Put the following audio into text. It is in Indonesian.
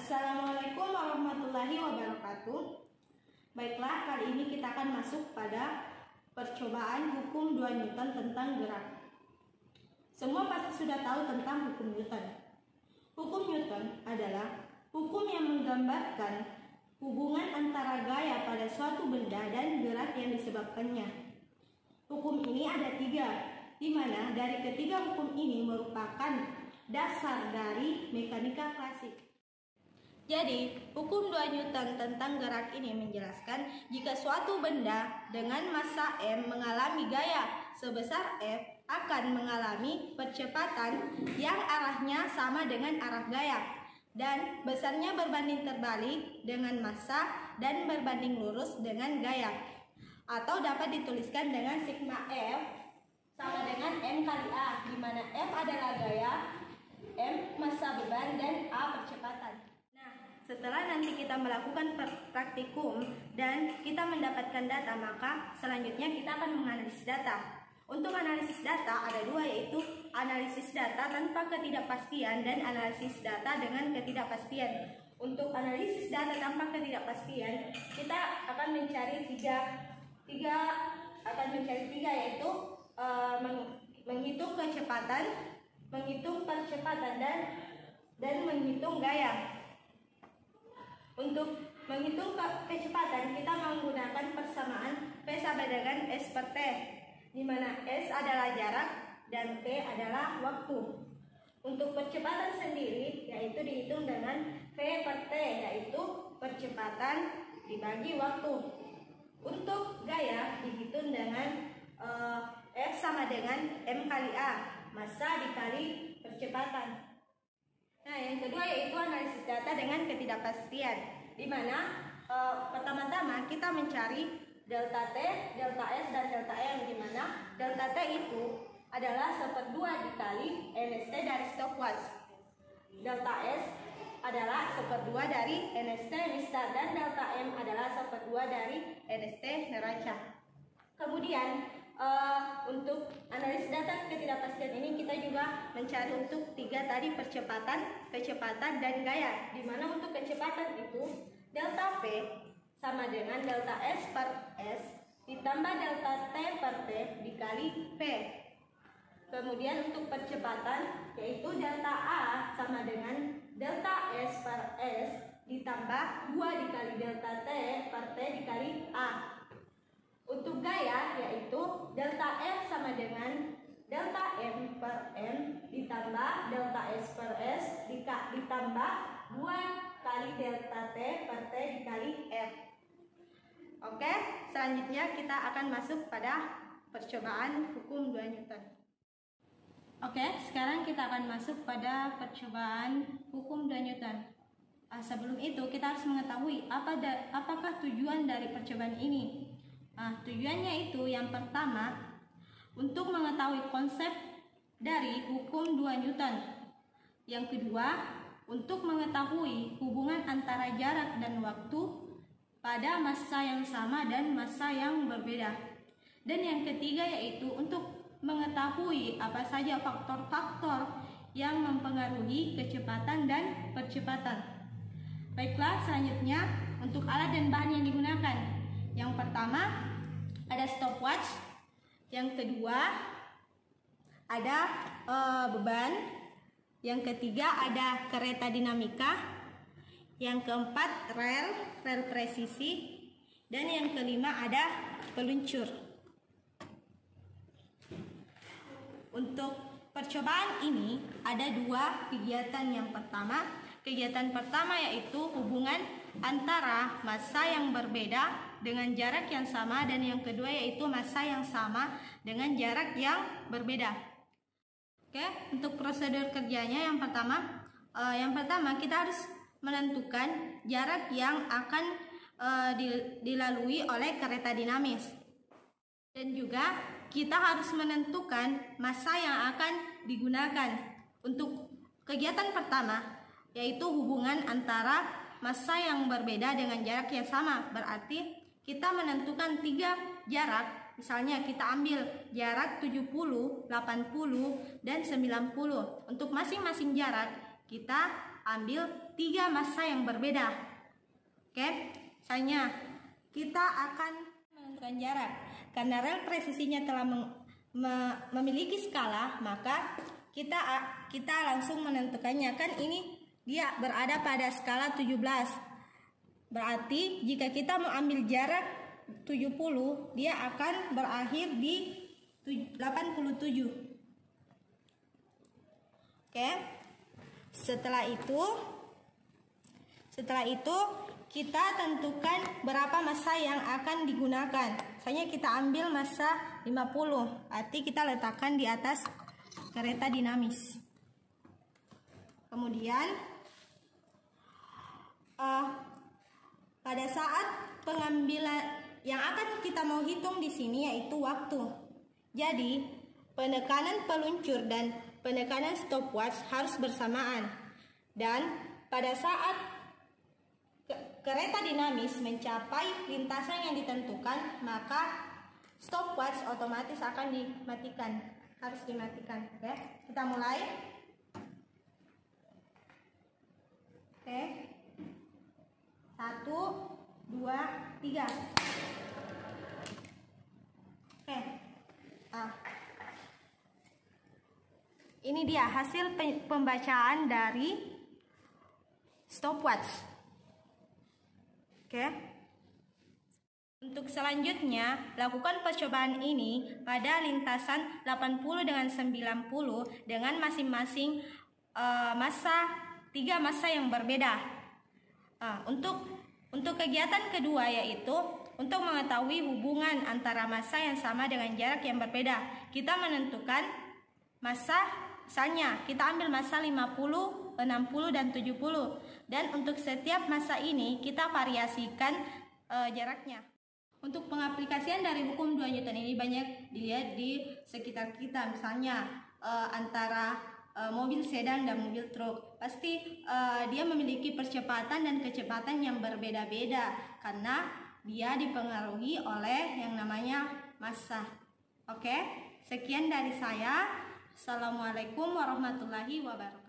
Assalamualaikum warahmatullahi wabarakatuh. Baiklah, kali ini kita akan masuk pada percobaan hukum 2 Newton tentang gerak. Semua pasti sudah tahu tentang hukum Newton. Hukum Newton adalah hukum yang menggambarkan hubungan antara gaya pada suatu benda dan gerak yang disebabkannya. Hukum ini ada 3, di mana dari ketiga hukum ini merupakan dasar dari mekanika klasik. Jadi, hukum 2 Newton tentang gerak ini menjelaskan jika suatu benda dengan massa M mengalami gaya sebesar F akan mengalami percepatan yang arahnya sama dengan arah gaya dan besarnya berbanding terbalik dengan massa dan berbanding lurus dengan gaya. Atau dapat dituliskan dengan sigma F sama dengan M kali A, di mana F adalah gaya, M massa beban, dan A percepatan. Setelah nanti kita melakukan praktikum dan kita mendapatkan data, maka selanjutnya kita akan menganalisis data. Untuk analisis data ada 2, yaitu analisis data tanpa ketidakpastian dan analisis data dengan ketidakpastian. Untuk analisis data tanpa ketidakpastian, kita akan mencari tiga yaitu menghitung kecepatan, menghitung percepatan, dan menghitung gaya. Untuk menghitung kecepatan, kita menggunakan persamaan P sama dengan S per T, di mana S adalah jarak dan T adalah waktu. Untuk percepatan sendiri, yaitu dihitung dengan V per T, yaitu percepatan dibagi waktu. Untuk gaya dihitung dengan F sama dengan M kali A, massa dikali percepatan. Nah, yang kedua yaitu analisis data dengan ketidakpastian, di mana pertama-tama kita mencari delta T, delta S, dan delta M, di mana delta T itu adalah 1/2 dikali NST dari stopwatch. Delta S adalah 1/2 dari NST mistar, dan delta M adalah 1/2 dari NST neraca. Kemudian untuk analisis data ketidakpastian ini kita juga mencari untuk 3 tadi, percepatan, kecepatan, dan gaya. Di mana untuk kecepatan itu delta P sama dengan delta S per S ditambah delta T per T dikali P. Kemudian untuk percepatan yaitu delta A sama dengan delta S per S ditambah 2 dikali delta T per T dikali A. Untuk gaya yaitu delta F sama dengan delta M per M ditambah delta S per S ditambah 2 kali delta T per T dikali F. Oke, selanjutnya kita akan masuk pada percobaan hukum 2 Newton. Oke, sekarang kita akan masuk pada percobaan hukum 2 Newton. Sebelum itu kita harus mengetahui apakah tujuan dari percobaan ini. Tujuannya itu yang pertama untuk mengetahui konsep dari hukum 2 Newton. Yang kedua, untuk mengetahui hubungan antara jarak dan waktu pada massa yang sama dan massa yang berbeda. Dan yang ketiga yaitu untuk mengetahui apa saja faktor-faktor yang mempengaruhi kecepatan dan percepatan. Baiklah, selanjutnya untuk alat dan bahan yang digunakan. Yang pertama ada stopwatch, yang kedua ada beban, yang ketiga ada kereta dinamika, yang keempat rel presisi, dan yang kelima ada peluncur. Untuk percobaan ini ada 2 kegiatan. Kegiatan pertama yaitu hubungan antara massa yang berbeda dengan jarak yang sama, dan yang kedua yaitu massa yang sama dengan jarak yang berbeda. Oke, untuk prosedur kerjanya yang pertama kita harus menentukan jarak yang akan dilalui oleh kereta dinamis, dan juga kita harus menentukan massa yang akan digunakan. Untuk kegiatan pertama yaitu hubungan antara massa yang berbeda dengan jarak yang sama, berarti kita menentukan 3 jarak. Misalnya kita ambil jarak 70, 80, dan 90. Untuk masing-masing jarak kita ambil 3 massa yang berbeda. Oke, misalnya kita akan menentukan jarak. Karena rel presisinya telah memiliki skala, maka kita langsung menentukannya. Kan ini dia berada pada skala 17. Berarti jika kita mau ambil jarak 70, dia akan berakhir di 87. Oke. Setelah itu kita tentukan berapa massa yang akan digunakan. Misalnya kita ambil massa 50, arti kita letakkan di atas kereta dinamis. Kemudian pada saat pengambilan yang akan kita mau hitung di sini yaitu waktu. Jadi penekanan peluncur dan penekanan stopwatch harus bersamaan. Dan pada saat kereta dinamis mencapai lintasan yang ditentukan, maka stopwatch otomatis akan dimatikan. Harus dimatikan. Oke, kita mulai. Oke. 1, 2, 3. Oke. Ini dia hasil pembacaan dari stopwatch. Oke. Untuk selanjutnya, lakukan percobaan ini pada lintasan 80 dengan 90 dengan masing-masing tiga massa yang berbeda. Untuk kegiatan kedua yaitu untuk mengetahui hubungan antara massa yang sama dengan jarak yang berbeda. Kita menentukan massa, misalnya kita ambil massa 50, 60, dan 70. Dan untuk setiap massa ini kita variasikan jaraknya. Untuk pengaplikasian dari hukum 2 Newton ini banyak dilihat di sekitar kita. Misalnya antara mobil sedan dan mobil truk, pasti dia memiliki percepatan dan kecepatan yang berbeda-beda karena dia dipengaruhi oleh yang namanya massa. Oke, sekian dari saya. Assalamualaikum warahmatullahi wabarakatuh.